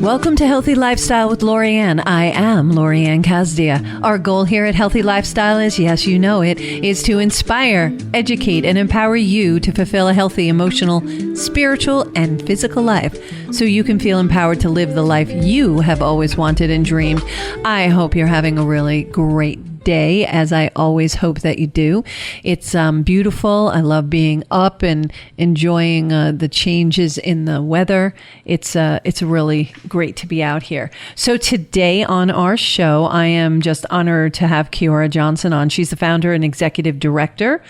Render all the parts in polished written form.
Welcome to Healthy Lifestyle with Lori Anne. I am Lori Anne Casdia. Our goal here at Healthy Lifestyle is, yes, you know it, is to inspire, educate, and empower you to fulfill a healthy emotional, spiritual, and physical life so you can feel empowered to live the life you have always wanted and dreamed. I hope you're having a really great day, as I always hope that you do. It's beautiful. I love being up and enjoying the changes in the weather. It's really great to be out here. So today on our show, I am just honored to have Kiora Johnson on. She's the founder and executive director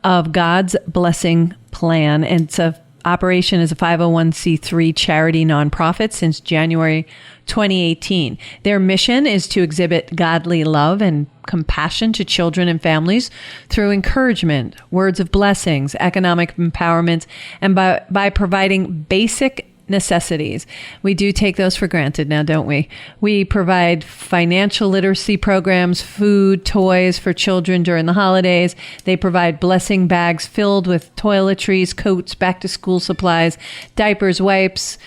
of God's Blessing Plan, and it's a operation as a 501c3 charity nonprofit since January 2018. Their mission is to exhibit godly love and compassion to children and families through encouragement, words of blessings, economic empowerment, and by providing basic necessities. We do take those for granted now, don't we? We provide financial literacy programs, food, toys for children during the holidays. They provide blessing bags filled with toiletries, coats, back to school supplies, diapers, wipes,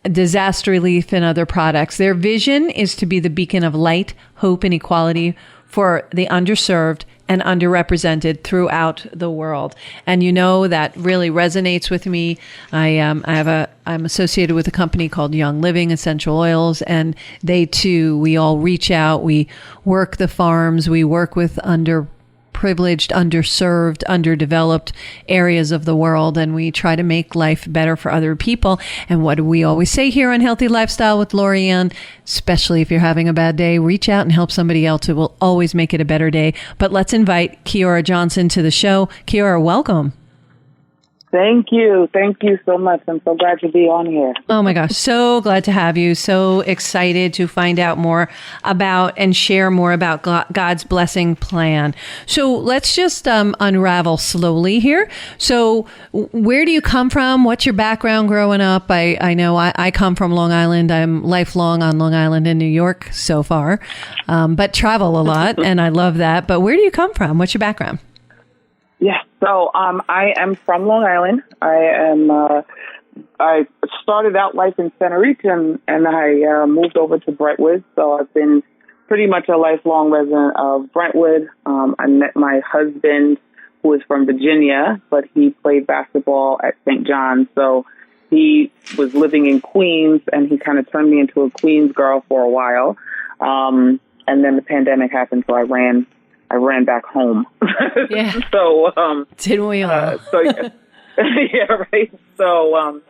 disaster relief, and other products. Their vision is to be the beacon of light, hope, and equality for the underserved and underrepresented throughout the world. And you know, that really resonates with me. I'm associated with a company called Young Living Essential Oils, and they too, we all reach out, we work the farms, we work with underprivileged, underserved, underdeveloped areas of the world, and we try to make life better for other people. And what do we always say here on Healthy Lifestyle with Lori Anne? Especially if you're having a bad day, reach out and help somebody else. It will always make it a better day. But let's invite Kiora Johnson to the show. Kiora, welcome. Thank you. Thank you so much. I'm so glad to be on here. Oh my gosh. So glad to have you. So excited to find out more about and share more about God's Blessing Plan. So let's just unravel slowly here. So where do you come from? What's your background growing up? I know I come from Long Island. I'm lifelong on Long Island in New York so far, but travel a lot and I love that. But where do you come from? What's your background? Yeah, so I am from Long Island. I started out life in Center Reach and I moved over to Brentwood. So I've been pretty much a lifelong resident of Brentwood. I met my husband, who is from Virginia, but he played basketball at St. John's. So he was living in Queens, and he kind of turned me into a Queens girl for a while. And then the pandemic happened, so I ran back home. Yeah. So, didn't we all? So yeah, yeah, right. So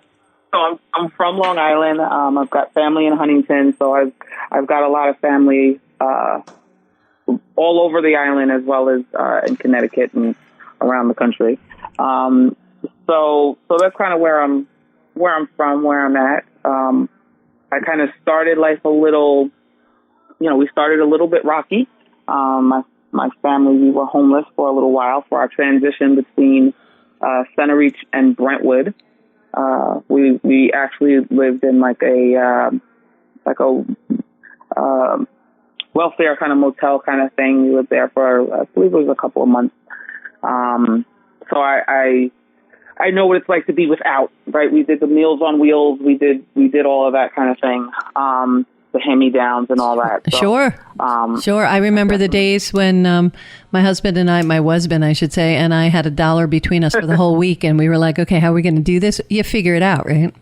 I'm from Long Island. I've got family in Huntington, so I've got a lot of family all over the island, as well as in Connecticut and around the country. So that's kind of where I'm from, where I'm at. I kind of started life a little, we started a little bit rocky. My family, we were homeless for a little while for our transition between Center Reach and Brentwood. We actually lived in like a welfare kind of motel kind of thing. We lived there for I believe it was a couple of months. So I know what it's like to be without. Right, we did the Meals on Wheels. We did all of that kind of thing. The hand-me-downs and all that. So, Sure. I remember the days when my husband and my husband, I should say, and I had $1 between us for the whole week, and we were like, okay, how are we going to do this? You figure it out, right?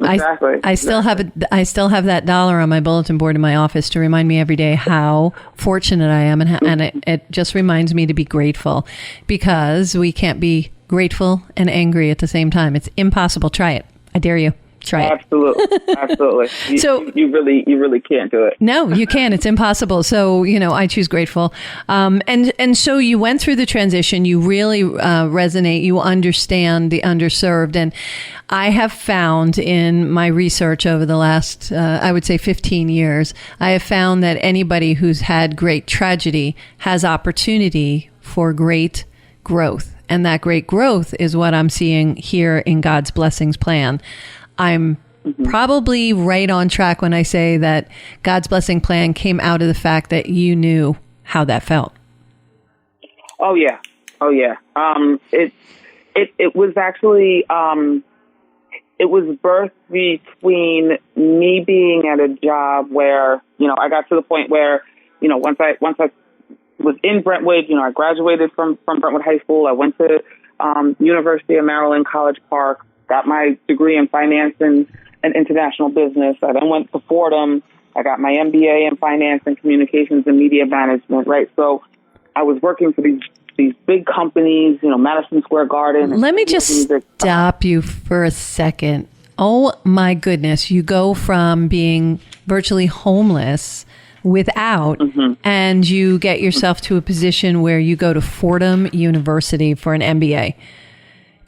Exactly. I still have that dollar on my bulletin board in my office to remind me every day how fortunate I am, and it just reminds me to be grateful, because we can't be grateful and angry at the same time. It's impossible. Try it. I dare you. Try it. Absolutely. You really can't do it. No, you can't. It's impossible. So, I choose grateful. And so you went through the transition. You really resonate. You understand the underserved. And I have found in my research over the last, I would say 15 years, I have found that anybody who's had great tragedy has opportunity for great growth. And that great growth is what I'm seeing here in God's Blessings Plan. I'm probably right on track when I say that God's Blessing Plan came out of the fact that you knew how that felt. Oh yeah. It was actually it was birthed between me being at a job where, I got to the point where, once I was in Brentwood, I graduated from Brentwood High School. I went to University of Maryland, College Park, got my degree in finance and international business. I then went to Fordham. I got my M.B.A. in finance and communications and media management, right? So I was working for these big companies, Madison Square Garden. Let me just stop you for a second. Oh my goodness. You go from being virtually homeless without, and you get yourself to a position where you go to Fordham University for an M.B.A.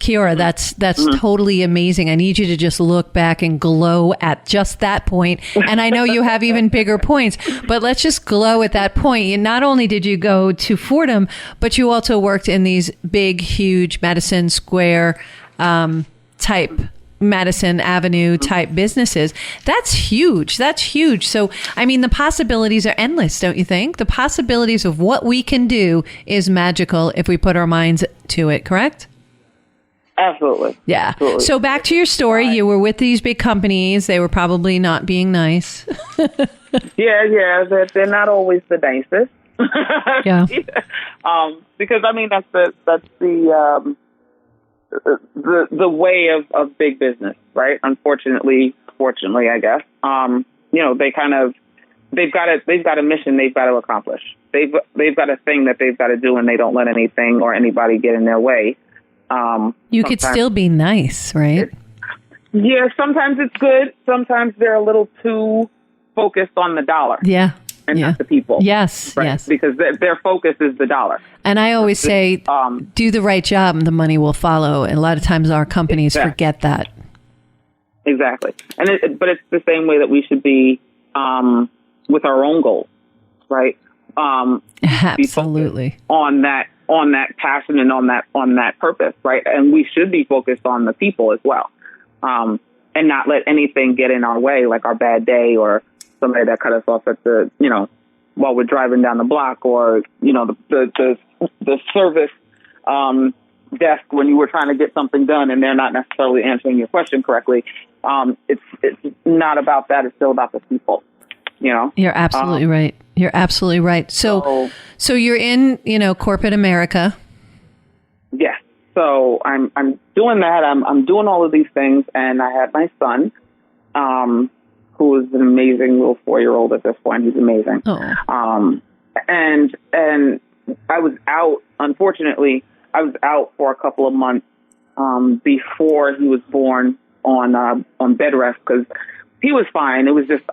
Kiora, that's totally amazing. I need you to just look back and glow at just that point. And I know you have even bigger points, but let's just glow at that point. And not only did you go to Fordham, but you also worked in these big, huge Madison Square type, Madison Avenue type businesses. That's huge. That's huge. So, I mean, the possibilities are endless, don't you think? The possibilities of what we can do is magical if we put our minds to it, correct? Absolutely. Yeah. Absolutely. So back to your story. You were with these big companies. They were probably not being nice. Yeah. They're not always the nicest. Yeah. Because I mean that's the way of big business, right? Fortunately, I guess. They've got a mission they've got to accomplish. They've got a thing that they've got to do, and they don't let anything or anybody get in their way. You could still be nice, right? Yeah, sometimes it's good. Sometimes they're a little too focused on the dollar. Yeah. And not the people. Yes, right? yes. Because their focus is the dollar. And I always say, do the right job and the money will follow. And a lot of times our companies forget that. Exactly. But it's the same way that we should be with our own goals, right? Absolutely. On that passion and on that purpose, right? And we should be focused on the people as well, and not let anything get in our way, like our bad day or somebody that cut us off at the, while we're driving down the block, or the service desk when you were trying to get something done and they're not necessarily answering your question correctly. It's not about that. It's still about the people. You're absolutely right. You're absolutely right. So you're in, corporate America. Yes. So I'm doing that. I'm doing all of these things, and I had my son, who is an amazing little 4-year-old at this point. He's amazing. Oh. And I was out. Unfortunately, I was out for a couple of months before he was born on bed rest, because he was fine. It was just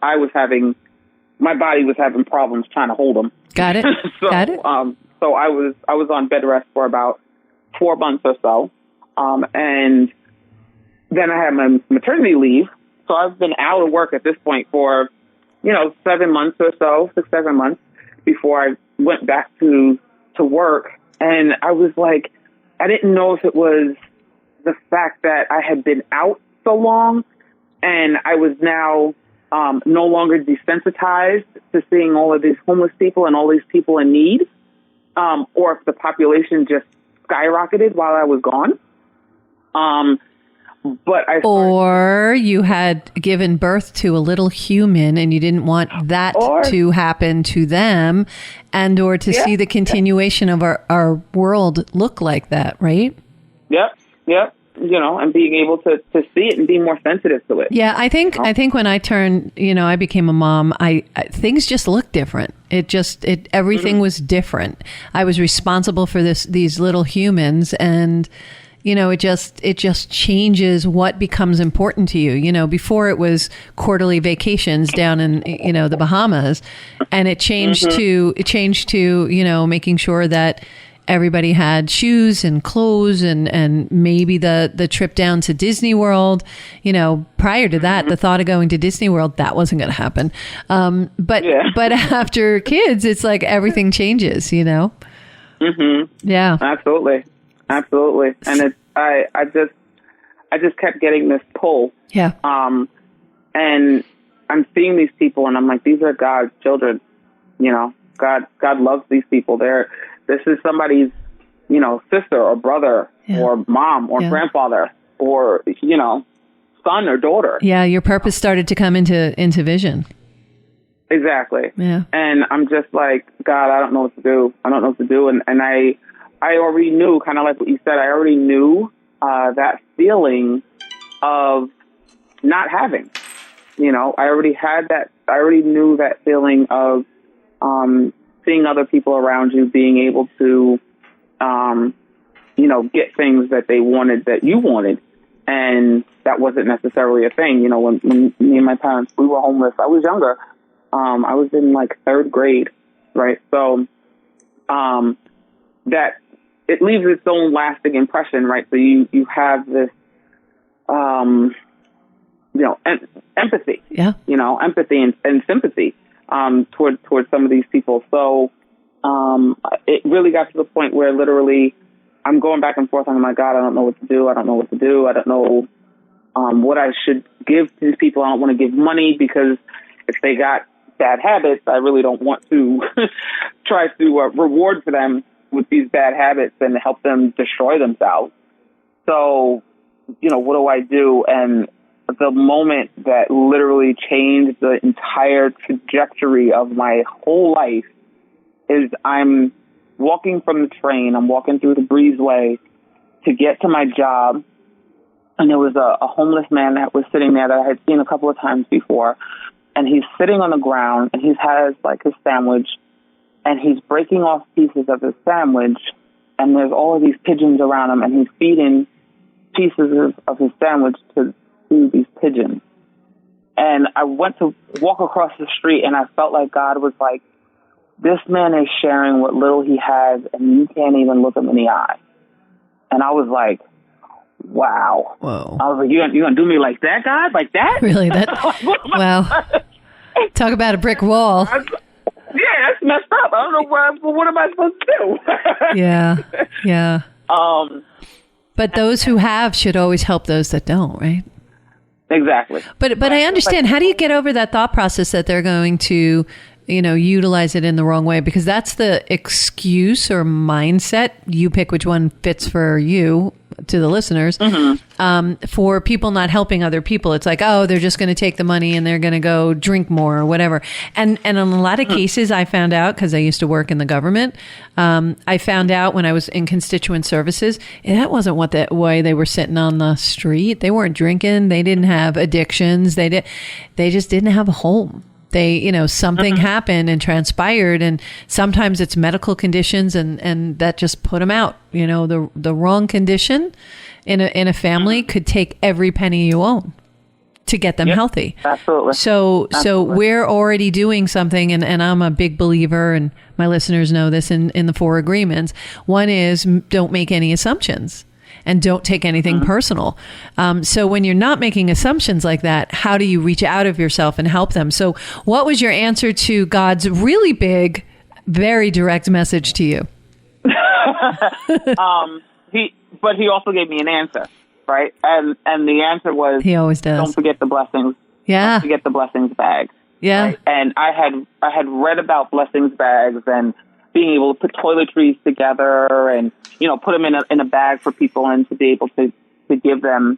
my body was having problems trying to hold him. Got it. Got it. So I was on bed rest for about 4 months or so. And then I had my maternity leave. So I've been out of work at this point for, 7 months or so, 6-7 months before I went back to work. And I was like, I didn't know if it was the fact that I had been out so long and I was now no longer desensitized to seeing all of these homeless people and all these people in need, or if the population just skyrocketed while I was gone. Or you had given birth to a little human and you didn't want that to happen to them, and or to see the continuation of our world look like that, right? Yep. And being able to see it and be more sensitive to it. Yeah, I think when I turned, I became a mom, I things just looked different. Everything was different. I was responsible for these little humans, and it just changes what becomes important to you. Before it was quarterly vacations down in the Bahamas, and it changed to making sure that everybody had shoes and clothes and maybe the trip down to Disney World. Prior to that, the thought of going to Disney World, that wasn't going to happen. But after kids, it's like everything changes, Mm-hmm. Yeah. Absolutely. And I just kept getting this pull. Yeah. And I'm seeing these people and I'm like, these are God's children. God loves these people. This is somebody's, sister or brother or mom or grandfather or, son or daughter. Yeah, your purpose started to come into vision. Exactly. Yeah. And I'm just like, God, I don't know what to do. I don't know what to do. And I already knew, kind of like what you said, I already knew that feeling of not having. You know, I already had that. I already knew that feeling of seeing other people around you being able to, you know, get things that they wanted, that you wanted. And that wasn't necessarily a thing. You know, when me and my parents, we were homeless, I was younger. I was in like third grade, right? So that it leaves its own lasting impression, right? So you have this, you know, empathy, you know, empathy and sympathy towards some of these people. So it really got to the point where literally I'm going back and forth. I'm like, God, I don't know what to do. I don't know what to do. I don't know what I should give to these people. I don't want to give money because if they got bad habits, I really don't want to try to reward for them with these bad habits and help them destroy themselves. So, you know, what do I do? And the moment that literally changed the entire trajectory of my whole life is I'm walking from the train. I'm walking through the breezeway to get to my job. And there was a homeless man that was sitting there that I had seen a couple of times before. And he's sitting on the ground and he has like his sandwich and he's breaking off pieces of his sandwich. And there's all of these pigeons around him and he's feeding pieces of his sandwich to these pigeons. And I went to walk across the street and I felt like God was like, this man is sharing what little he has and you can't even look him in the eye. And I was like, wow. Whoa. I was like, you're going to do me like that, God? Like that? Really? Wow. Talk about a brick wall. Yeah, that's messed up. I don't know what am I supposed to do? Yeah. But those who have should always help those that don't, right? Exactly. But I understand. How do you get over that thought process that they're going to, you know, utilize it in the wrong way? Because that's the excuse or mindset. You pick which one fits for you, to the listeners, for people not helping other people. It's like, oh, they're just going to take the money and they're going to go drink more or whatever. And in a lot of cases, I found out, because I used to work in the government, I found out when I was in constituent services, that wasn't why they were sitting on the street. They weren't drinking. They didn't have addictions. They just didn't have a home. They, you know, something happened and transpired, and sometimes it's medical conditions, and that just put them out. You know, the wrong condition in a family could take every penny you own to get them healthy. Absolutely. So we're already doing something, and I'm a big believer, and my listeners know this in the 4 agreements. One is don't make any assumptions. And don't take anything personal. So when you're not making assumptions like that, how do you reach out of yourself and help them? So what was your answer to God's really big, very direct message to you? He also gave me an answer, right? And the answer was, he always does. Don't forget the blessings. Yeah. Don't forget the blessings bag. Yeah. Right? And I had read about blessings bags and being able to put toiletries together and, you know, put them in a bag for people and to be able to give them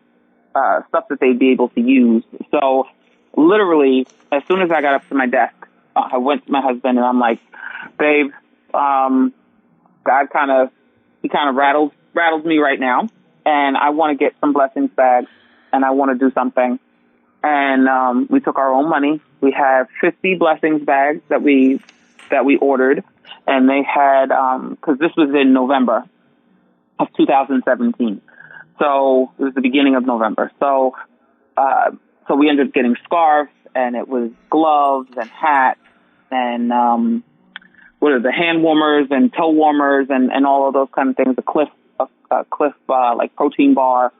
stuff that they'd be able to use. So literally, as soon as I got up to my desk, I went to my husband and I'm like, babe, God kind of rattled me right now. And I want to get some blessings bags and I want to do something. And we took our own money. We have 50 blessings bags that we ordered. And they had, because this was in November of 2017. So it was the beginning of November. So we ended up getting scarves, and it was gloves and hats and the hand warmers and toe warmers and all of those kind of things. A Cliff like protein bar,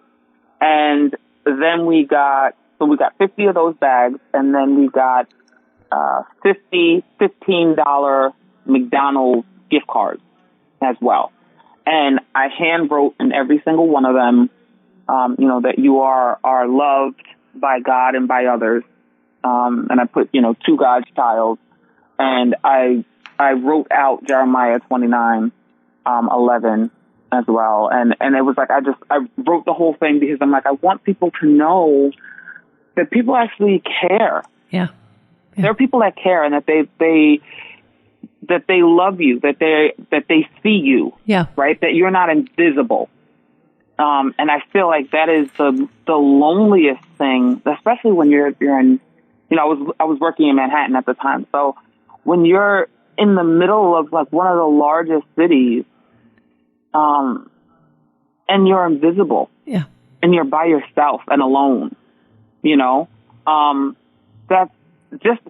and then we got 50 of those bags, and then we got $15 McDonald's gift cards as well. And I hand wrote in every single one of them, you know, that you are loved by God and by others. And I put, you know, to God's child. And I wrote out Jeremiah 29:11 as well. And it was like, I wrote the whole thing because I'm like, I want people to know that people actually care. Yeah. There are people that care, and that they love you, that they see you. Yeah. Right. That you're not invisible. And I feel like that is the loneliest thing, especially when you're in, I was working in Manhattan at the time. So when you're in the middle of like one of the largest cities, and you're invisible, and you're by yourself and alone, that's just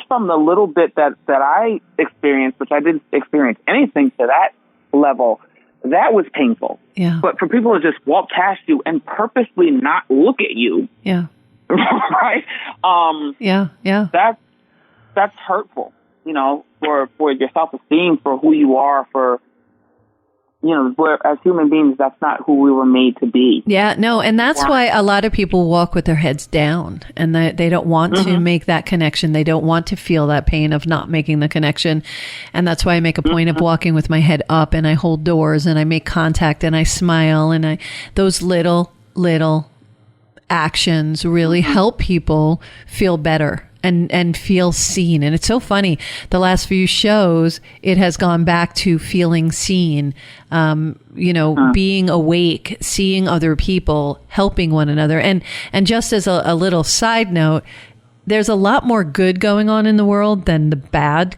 from the little bit that I experienced, which I didn't experience anything to that level. That was painful. Yeah. But for people to just walk past you and purposely not look at you. Yeah. Right. That's hurtful, for your self-esteem, for who you are, for, as human beings, that's not who we were made to be. Yeah, no, and that's why a lot of people walk with their heads down, and they don't want to make that connection. They don't want to feel that pain of not making the connection. And that's why I make a point of walking with my head up, and I hold doors, and I make contact, and I smile, and those little actions really help people feel better and feel seen. And it's so funny. The last few shows, it has gone back to feeling seen, being awake, seeing other people, helping one another. And just as a little side note, there's a lot more good going on in the world than the bad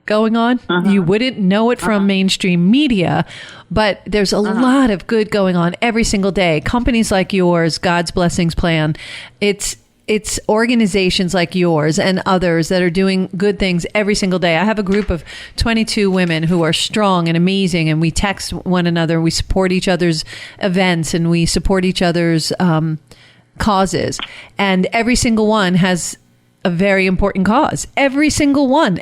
going on. You wouldn't know it from mainstream media, but there's a lot of good going on every single day. Companies like yours, God's Blessings Plan, it's organizations like yours and others that are doing good things every single day. I have a group of 22 women who are strong and amazing, and we text one another. We support each other's events, and we support each other's causes. And every single one has a very important cause. Every single one,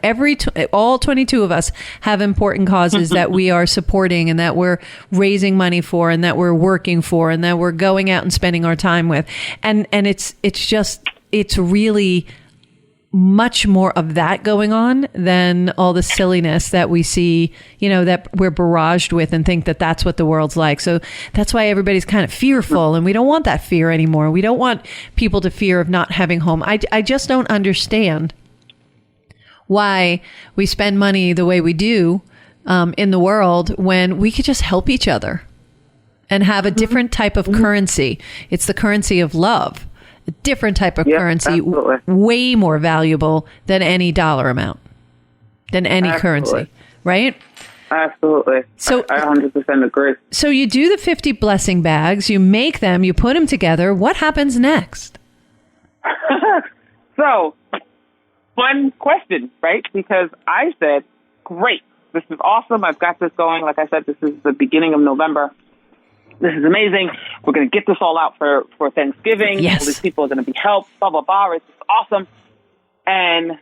all 22 of us have important causes that we are supporting, and that we're raising money for, and that we're working for, and that we're going out and spending our time with. And it's really much more of that going on than all the silliness that we see, that we're barraged with and think that that's what the world's like. So that's why everybody's kind of fearful, and we don't want that fear anymore. We don't want people to fear of not having home. I just don't understand why we spend money the way we do in the world when we could just help each other and have a different type of currency. It's the currency of love. A different type of currency, way more valuable than any dollar amount, than any currency, right? Absolutely. So I 100% agree. So you do the 50 blessing bags, you make them, you put them together. What happens next? So, fun question, right? Because I said, great, this is awesome. I've got this going. Like I said, this is the beginning of November. This is amazing. We're going to get this all out for Thanksgiving. Yes. All these people are going to be helped, blah, blah, blah. It's just awesome. And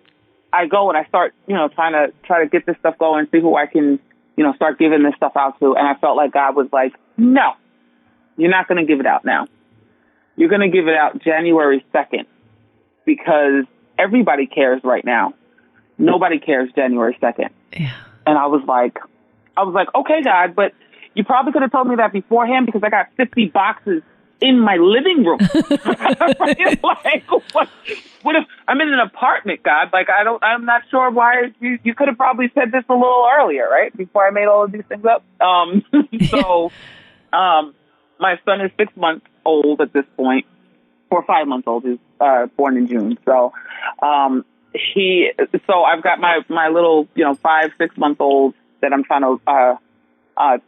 I go and I start, try to get this stuff going, see who I can, start giving this stuff out to. And I felt like God was like, no, you're not going to give it out now. You're going to give it out January 2nd because everybody cares right now. Nobody cares January 2nd. Yeah. And I was like, okay, God, but you probably could have told me that beforehand because I got 50 boxes in my living room. Right? Like, what if I'm in an apartment, God? Like, I'm not sure why you could have probably said this a little earlier, right? Before I made all of these things up. So, my son is 6 months old at this point, or 5 months old. He's born in June. So, so I've got my little, 5-6 month old that I'm trying to,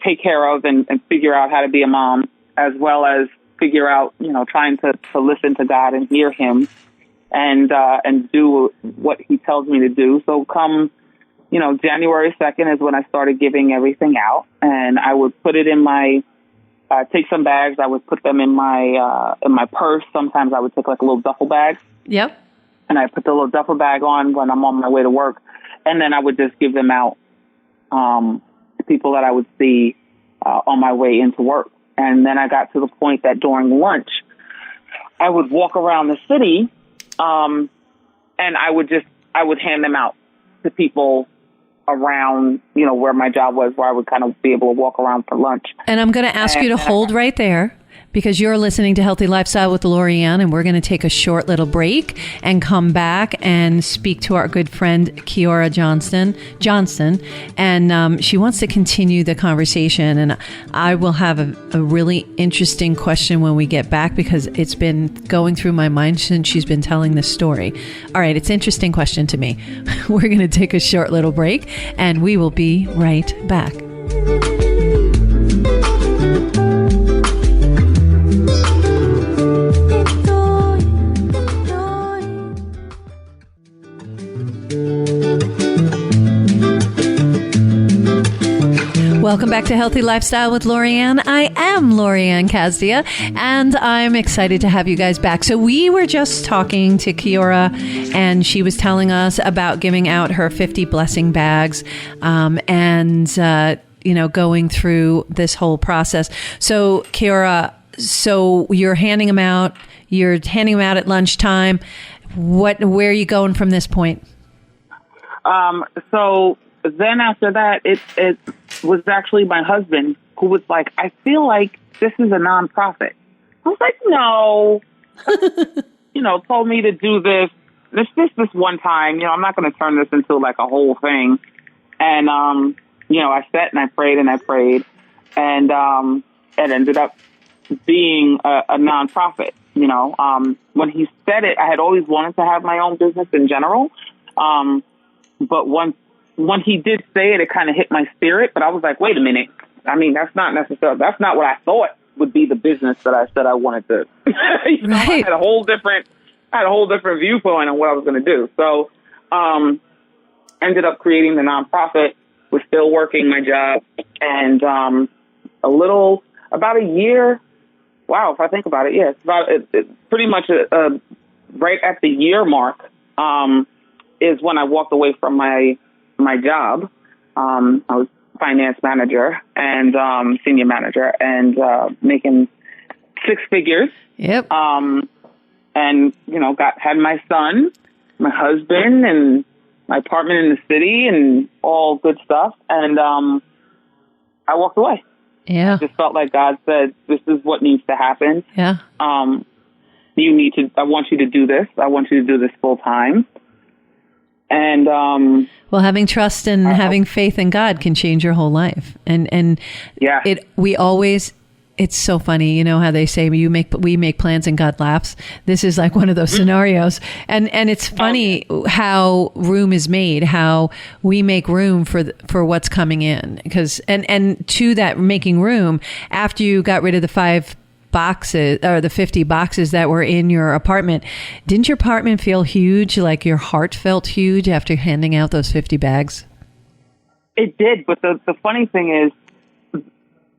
take care of and figure out how to be a mom, as well as figure out, trying to listen to God and hear him and do what he tells me to do. So come, January 2nd is when I started giving everything out, and I would put it in my, take some bags. I would put them in my purse. Sometimes I would take like a little duffel bag. Yep. And I put the little duffel bag on when I'm on my way to work. And then I would just give them out, people that I would see on my way into work. And then I got to the point that during lunch, I would walk around the city and I would hand them out to people around, where my job was, where I would kind of be able to walk around for lunch. And I'm going to ask you to hold right there, because you're listening to Healthy Lifestyle with Lori Anne, and we're going to take a short little break and come back and speak to our good friend Kiora Johnson, and she wants to continue the conversation. And I will have a really interesting question when we get back, because it's been going through my mind since she's been telling this story. All right, it's an interesting question to me. We're going to take a short little break, and we will be right back. Welcome back to Healthy Lifestyle with Lori Anne. I am Lori Anne Casdia, and I'm excited to have you guys back. So we were just talking to Kiora, and she was telling us about giving out her 50 blessing bags, going through this whole process. So Kiora, so you're handing them out. You're handing them out at lunchtime. Where are you going from this point? So then after that, it was actually my husband who was like, I feel like this is a nonprofit. I was like, no, told me to do this one time. I'm not going to turn this into like a whole thing. And, I sat and I prayed, and it ended up being a nonprofit. When he said it, I had always wanted to have my own business in general. But when he did say it, it kind of hit my spirit. But I was like, wait a minute. I mean, that's not what I thought would be the business that I said I wanted to. Right. I had a whole different viewpoint on what I was going to do. So, ended up creating the nonprofit. Was still working my job, and about a year. Wow, if I think about it, yeah, it's pretty much right at the year mark. Is when I walked away from my job. I was finance manager and senior manager, and making six figures. Yep. And had my son, my husband, and my apartment in the city, and all good stuff. And I walked away. Yeah. I just felt like God said, "This is what needs to happen. Yeah. I want you to do this. I want you to do this full time." And having trust and having faith in God can change your whole life. And yeah, it's so funny, how they say we make plans and God laughs. This is like one of those scenarios. And it's funny how room is made, how we make room for what's coming in, because and to that making room, after you got rid of the 5 boxes or the 50 boxes that were in your apartment, didn't your apartment feel huge? Like your heart felt huge after handing out those 50 bags? It did, but the funny thing is,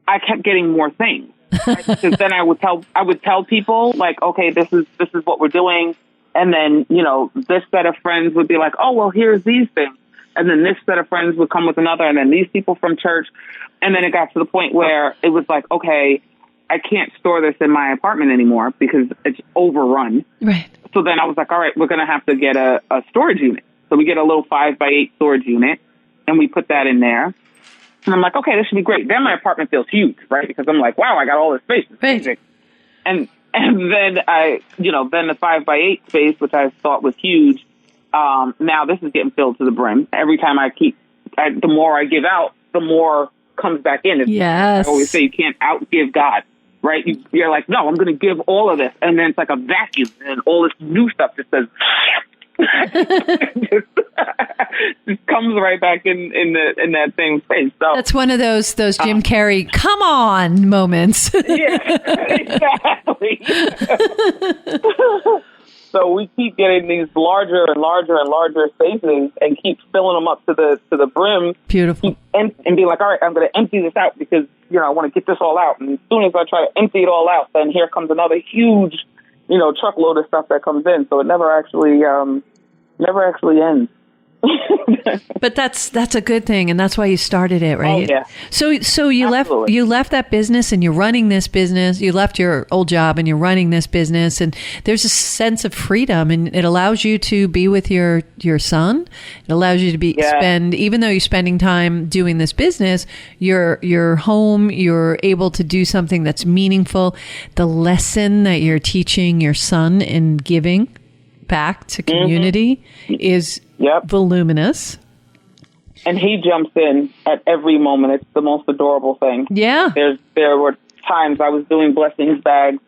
I kept getting more things. Because then I would tell people, like, okay, this is what we're doing, and then this set of friends would be like, oh well, here's these things, and then this set of friends would come with another, and then these people from church, and then it got to the point where it was like, okay, I can't store this in my apartment anymore because it's overrun. Right. So then I was like, all right, we're going to have to get a storage unit. So we get a little 5x8 storage unit, and we put that in there. And I'm like, okay, this should be great. Then my apartment feels huge, right? Because I'm like, wow, I got all this space. Right. And then then the 5x8 space, which I thought was huge, now this is getting filled to the brim. Every time the more I give out, the more comes back in. Yes. I always say you can't outgive God. Right? You're like, no, I'm going to give all of this. And then it's like a vacuum, and all this new stuff just says, just comes right back in that same space. So that's one of those Jim Carrey, come on moments. Yeah, exactly. So we keep getting these larger and larger and larger spaces, and keep filling them up to the brim. Beautiful. And be like, all right, I'm going to empty this out because I want to get this all out. And as soon as I try to empty it all out, then here comes another huge, truckload of stuff that comes in. So it never actually ends. But that's a good thing, and that's why you started it, right? Oh, yeah. So you Absolutely. left that business, and you're running this business. You left your old job, and you're running this business, and there's a sense of freedom, and it allows you to be with your son. It allows you to spend, even though you're spending time doing this business, you're home. You're able to do something that's meaningful. The lesson that you're teaching your son in giving back to community is voluminous. And he jumps in at every moment. It's the most adorable thing. Yeah. There were times I was doing blessings bags,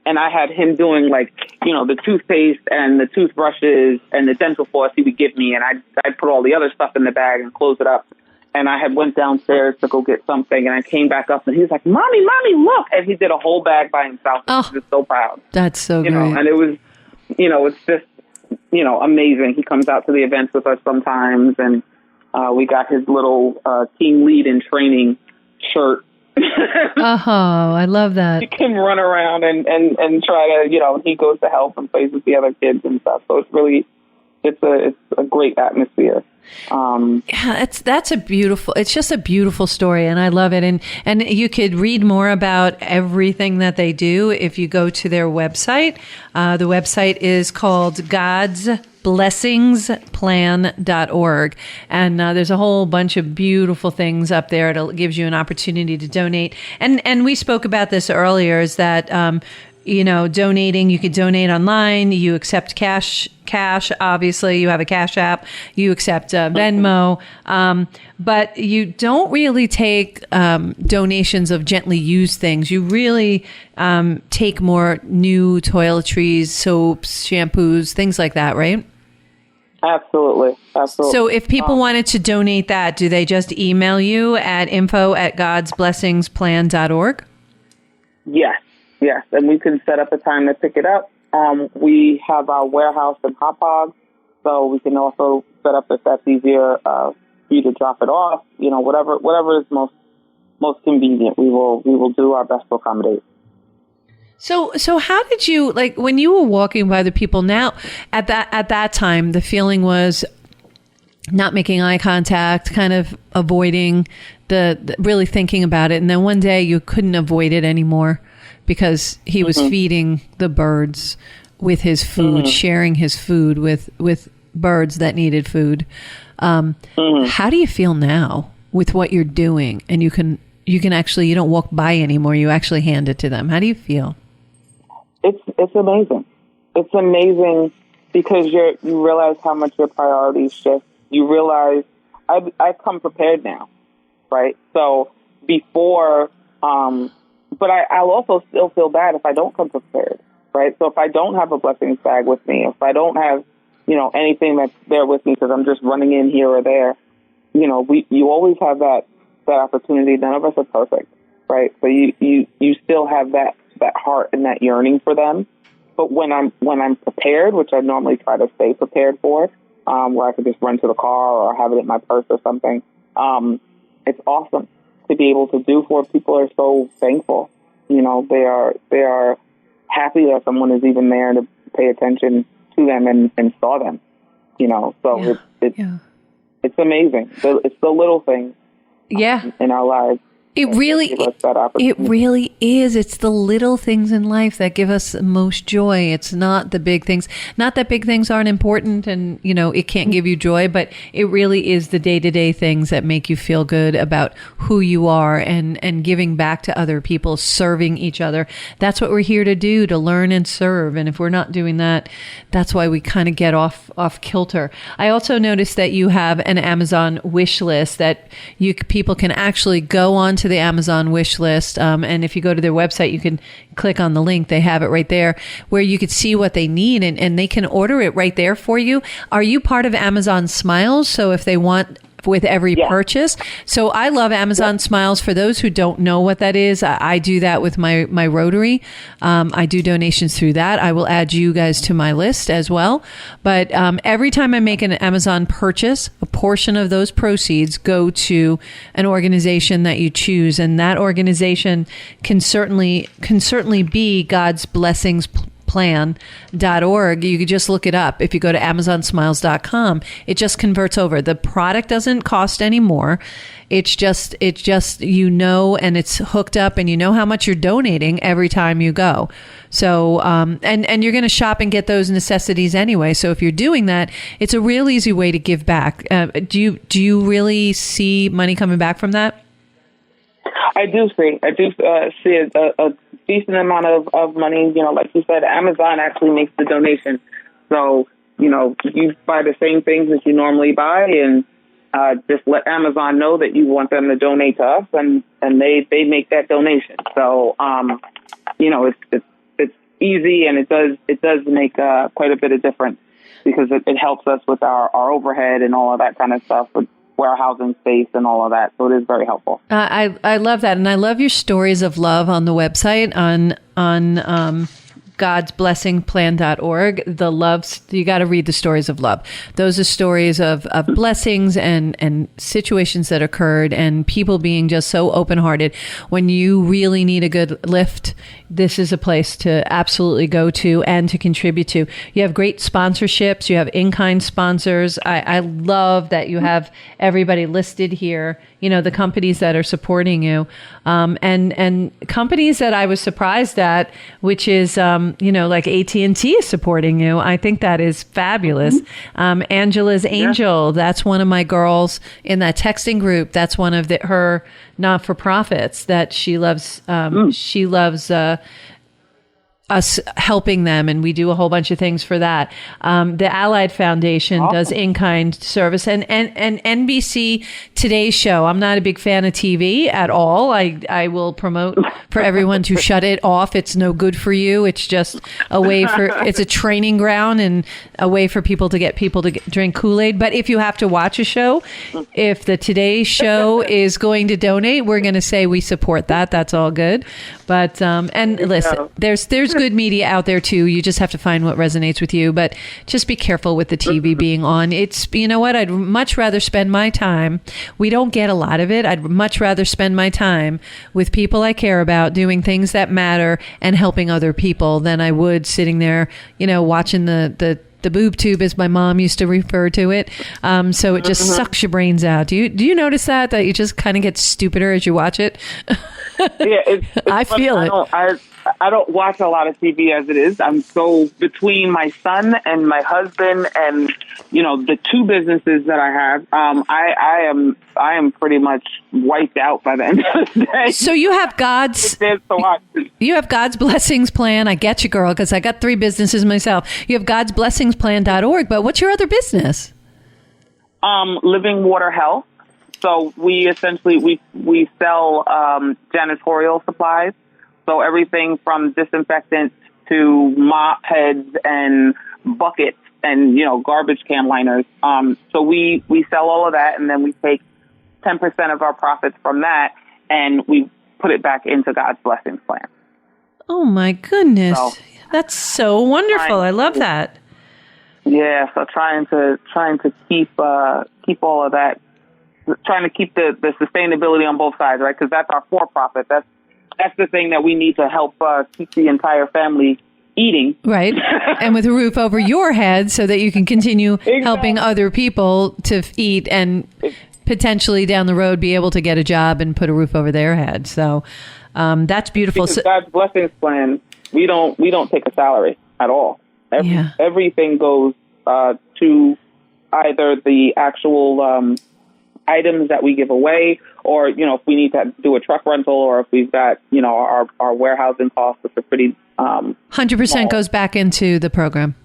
and I had him doing the toothpaste and the toothbrushes and the dental floss he would give me, and I'd put all the other stuff in the bag and close it up. And I had went downstairs to go get something, and I came back up, and he was like, Mommy, look. And he did a whole bag by himself. I was just so proud. That's so great. And it was, it's just, amazing. He comes out to the events with us sometimes, and we got his little team lead in training shirt. I love that. He can run around and try to, he goes to help and plays with the other kids and stuff. So it's really, it's a great atmosphere. It's just a beautiful story, and I love it. And you could read more about everything that they do if you go to their website. The website is called godsblessingsplan.org. And there's a whole bunch of beautiful things up there. It gives you an opportunity to donate. And we spoke about this earlier, is that donating, you could donate online. You accept cash, obviously. You have a Cash App. You accept Venmo. But you don't really take donations of gently used things. You really take more new toiletries, soaps, shampoos, things like that, right? Absolutely. So if people wanted to donate that, do they just email you at info@godsblessingsplan.org? Yes, and we can set up a time to pick it up. We have our warehouse in Hauppauge, so we can also set up if that's easier for you to drop it off. Whatever is most convenient, we will do our best to accommodate. So how did you, when you were walking by the people now, at that time, the feeling was not making eye contact, kind of avoiding the really thinking about it, and then one day you couldn't avoid it anymore, because he was feeding the birds with his food, sharing his food with birds that needed food. How do you feel now with what you're doing? And you can actually, you don't walk by anymore. You actually hand it to them. How do you feel? It's amazing. It's amazing because you realize how much your priorities shift. You realize I come prepared now, right? So before, but I'll also still feel bad if I don't come prepared, right? So if I don't have a blessings bag with me, if I don't have, anything that's there with me because I'm just running in here or there, you always have that opportunity. None of us are perfect, right? So you still have that heart and that yearning for them. But when I'm prepared, which I normally try to stay prepared for, where I could just run to the car or have it in my purse or something, it's awesome to be able to do for. People are so thankful. They are happy that someone is even there to pay attention to them and saw them. So it's amazing. It's the little things in our lives. It really is. It's the little things in life that give us the most joy. It's not the big things. Not that big things aren't important and, it can't give you joy, but it really is the day-to-day things that make you feel good about who you are and giving back to other people, serving each other. That's what we're here to do, to learn and serve. And if we're not doing that, that's why we kind of get off kilter. I also noticed that you have an Amazon wish list that people can actually go on to the Amazon wish list. And if you go to their website, you can click on the link. They have it right there where you could see what they need and they can order it right there for you. Are you part of Amazon Smiles? So if they want with every purchase. So I love Amazon Smiles. For those who don't know what that is, I do that with my Rotary. I do donations through that. I will add you guys to my list as well. But every time I make an Amazon purchase, a portion of those proceeds go to an organization that you choose. And that organization can certainly be God's Blessings specializationsplan.org. You could just look it up. If you go to amazonsmiles.com, it just converts over. The product doesn't cost any more. It's just, and it's hooked up, and you know how much you're donating every time you go. So, and you're going to shop and get those necessities anyway. So if you're doing that, it's a real easy way to give back. Do you really see money coming back from that? I do see a decent amount of money. Like you said, Amazon actually makes the donation. So, you buy the same things that you normally buy, and just let Amazon know that you want them to donate to us, and they make that donation. So, it's easy, and it does make quite a bit of difference, because it helps us with our overhead and all of that kind of stuff, with warehousing space and all of that. So it is very helpful. I love that. And I love your stories of love on the website on godsblessingplan.org. The loves, you got to read the stories of love. Those are stories of blessings and situations that occurred, and people being just so open-hearted. When you really need a good lift, this is a place to absolutely go to and to contribute to. You have great sponsorships. You have in-kind sponsors. I love that you have everybody listed here, the companies that are supporting you, and companies that I was surprised at, which is, like AT&T is supporting you. I think that is fabulous. Angela's Angel, that's one of my girls in that texting group. That's one of her not-for-profits that she loves. She loves us helping them, and we do a whole bunch of things for that. The Allied Foundation does in-kind service, and NBC Today's Show. I'm not a big fan of TV at all. I will promote for everyone to shut it off. It's no good for you. It's just it's a training ground and a way for people to drink Kool-Aid. But if you have to watch a show, if the Today's Show is going to donate, we're going to say we support that. That's all good. But, and listen, there's good media out there too. You just have to find what resonates with you, but just be careful with the TV being on. It's, I'd much rather spend my time. We don't get a lot of it. I'd much rather spend my time with people I care about, doing things that matter and helping other people, than I would sitting there, watching the boob tube, as my mom used to refer to it. So it just sucks your brains out. Do you notice that you just kind of get stupider as you watch it? Yeah, I feel it. I don't watch a lot of TV as it is. I'm so between my son and my husband and the two businesses that I have. I am pretty much wiped out by the end of the day. So you have God's blessings plan. I get you, girl, because I got 3 businesses myself. You have godsblessingsplan.org, but what's your other business? Living Water Health. So we essentially we sell janitorial supplies. So everything from disinfectants to mop heads and buckets and, garbage can liners. So we sell all of that, and then we take 10% of our profits from that, and we put it back into God's Blessings Plan. Oh my goodness. That's so wonderful. I love that. Yeah. So trying to keep all of that, trying to keep the sustainability on both sides, right? Because that's our for-profit. That's the thing that we need to help keep the entire family eating. Right. And with a roof over your head so that you can continue helping other people to eat and potentially down the road be able to get a job and put a roof over their head. So that's beautiful. Because God's Blessings Plan, we don't take a salary at all. Everything goes to either the actual items that we give away, or, if we need to do a truck rental, or if we've got, our warehousing costs, which are pretty 100% small. Goes back into the program.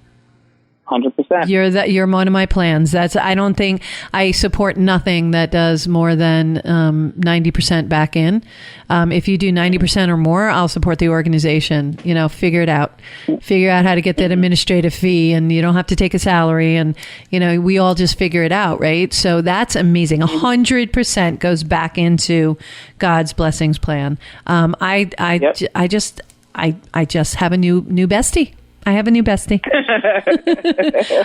100%. You're one of my plans. I don't think I support nothing that does more than 90% back in. If you do 90% or more, I'll support the organization. Figure it out. Figure out how to get that administrative fee, and you don't have to take a salary, and we all just figure it out, right? So that's amazing. 100% goes back into God's Blessings Plan. I just have a new bestie. I have a new bestie.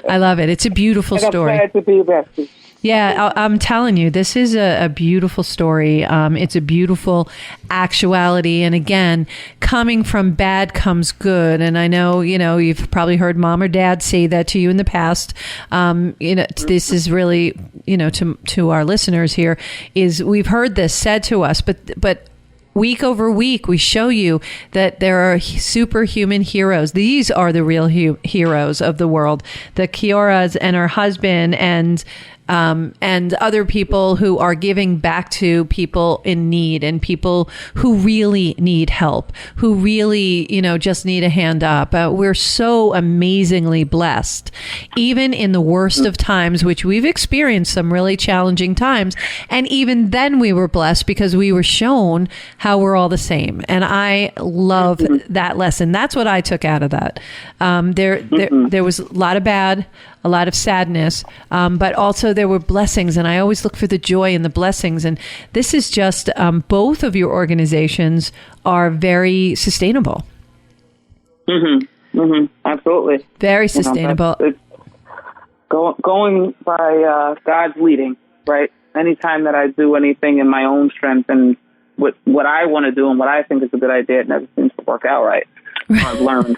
I love it. It's a beautiful story. I'm glad to be a bestie. Yeah, I'm telling you, this is a beautiful story. It's a beautiful actuality. And again, coming from bad comes good. And I know, you've probably heard mom or dad say that to you in the past. This is really, to our listeners here, is we've heard this said to us, but week over week, we show you that there are superhuman heroes. These are the real heroes of the world. The Kioras and her husband and other people who are giving back to people in need and people who really need help, who really, just need a hand up. We're so amazingly blessed, even in the worst of times, which we've experienced some really challenging times. And even then we were blessed because we were shown how we're all the same. And I love that lesson. That's what I took out of that. There was a lot of bad, a lot of sadness, but also there were blessings. And I always look for the joy in the blessings. And this is just, both of your organizations are very sustainable. Absolutely. Very sustainable. It's going by God's leading, right? Anytime that I do anything in my own strength and with what I want to do and what I think is a good idea, it never seems to work out right. I've learned.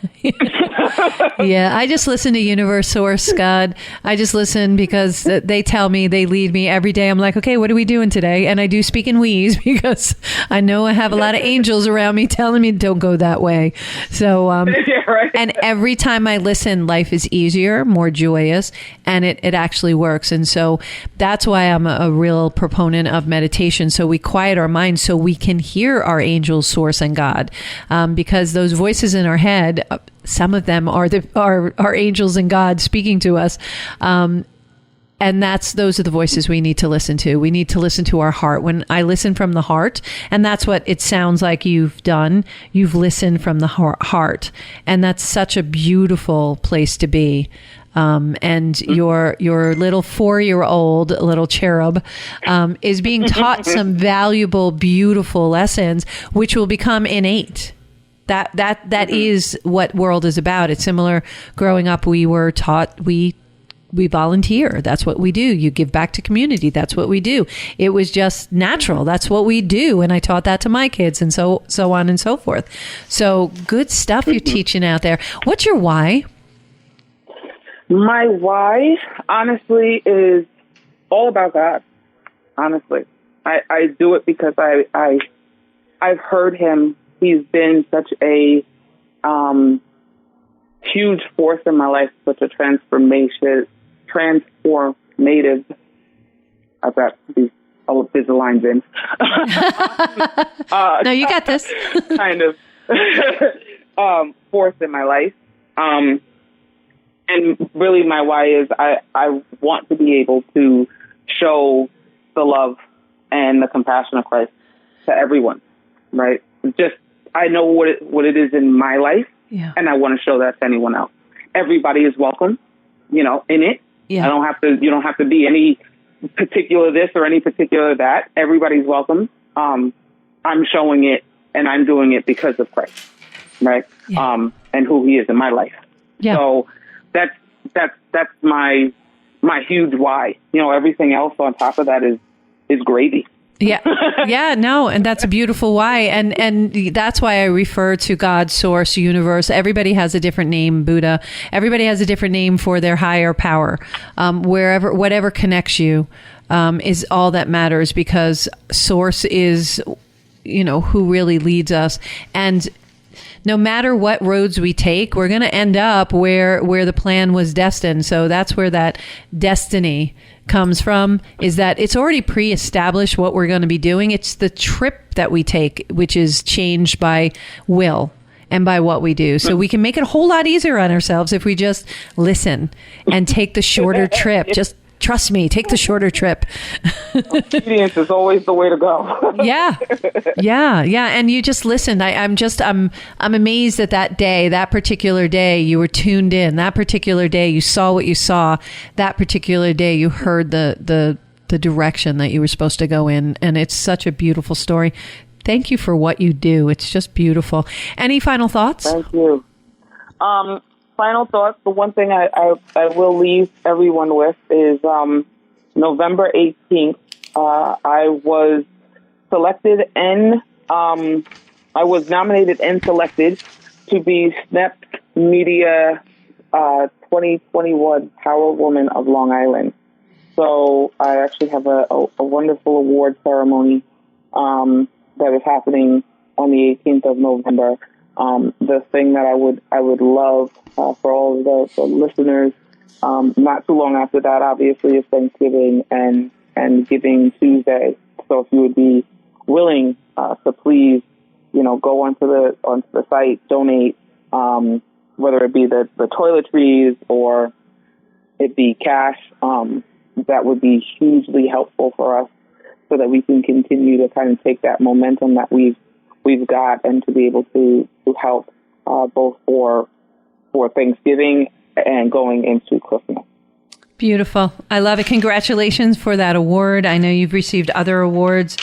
Yeah, I just listen to Universe, Source, God. I just listen because they tell me, they lead me every day. I'm like, okay, what are we doing today? And I do speak in wheeze because I know I have a lot of angels around me telling me don't go that way. So, yeah, right. And every time I listen, life is easier, more joyous, and it actually works. And so that's why I'm a real proponent of meditation. So we quiet our minds so we can hear our angels, Source, and God, because those voices in our head, some of them are our angels and God speaking to us. And those are the voices we need to listen to. We need to listen to our heart. When I listen from the heart, and that's what it sounds like you've done, you've listened from the heart. And that's such a beautiful place to be. And your little 4-year-old little cherub is being taught some valuable, beautiful lessons, which will become innate. That is what world is about. It's similar. Growing up, we were taught we volunteer. That's what we do. You give back to community. That's what we do. It was just natural. That's what we do. And I taught that to my kids, and so on and so forth. So good stuff you're teaching out there. What's your why? My why, honestly, is all about God. Honestly, I do it because I've heard Him. He's been such a huge force in my life, such a transformative. I've got these lines in. No, you got this. Kind of force in my life. And really my why is I want to be able to show the love and the compassion of Christ to everyone, right? Just, I know what it is in my life, yeah. And I want to show that to anyone else. Everybody is welcome, in it. Yeah. You don't have to be any particular this or any particular that. Everybody's welcome. I'm showing it, and I'm doing it because of Christ, right? Yeah. And who He is in my life. Yeah. So that's my huge why. Everything else on top of that is gravy. Yeah. Yeah, no. And that's a beautiful why. And that's why I refer to God, Source, Universe. Everybody has a different name, Buddha. Everybody has a different name for their higher power. Whatever connects you, is all that matters, because Source is, who really leads us. And no matter what roads we take, we're going to end up where the plan was destined. So that's where that destiny comes from, is that it's already pre-established what we're going to be doing. It's the trip that we take, which is changed by will and by what we do. So we can make it a whole lot easier on ourselves if we just listen and take the shorter trip. Just trust me, take the shorter trip. Obedience is always the way to go. Yeah. And you just listened. I'm amazed that particular day you were tuned in. That particular day you saw what you saw. That particular day you heard the direction that you were supposed to go in. And it's such a beautiful story. Thank you for what you do. It's just beautiful. Any final thoughts? Thank you. Final thoughts. The one thing I will leave everyone with is November 18th, I was selected and I was nominated and selected to be SNEP Media 2021 Power Woman of Long Island. So I actually have a wonderful award ceremony that is happening on the 18th of November. The thing that I would love for all of the listeners, not too long after that, obviously, is Thanksgiving and Giving Tuesday. So if you would be willing to please, go onto the site, donate, whether it be the toiletries or it be cash, that would be hugely helpful for us so that we can continue to kind of take that momentum that we've got and to be able to help both for Thanksgiving and going into Christmas. Beautiful. I love it. Congratulations for that award. I know you've received other awards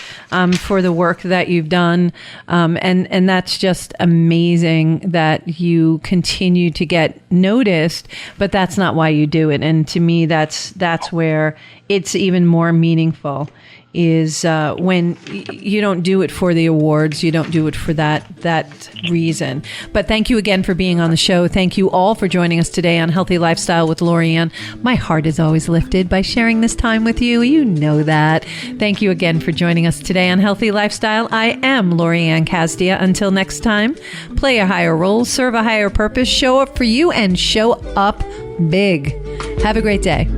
for the work that you've done. And that's just amazing that you continue to get noticed, but that's not why you do it. And to me, that's where it's even more meaningful is when you don't do it for the awards, you don't do it for that reason. But thank you again for being on the show. Thank you all for joining us today on Healthy Lifestyle with Lori Anne. My heart is always lifted by sharing this time with you. You know that. Thank you again for joining us today on Healthy Lifestyle. I am Lori Anne Casdia. Until next time, play a higher role, serve a higher purpose, show up for you, and show up big. Have a great day.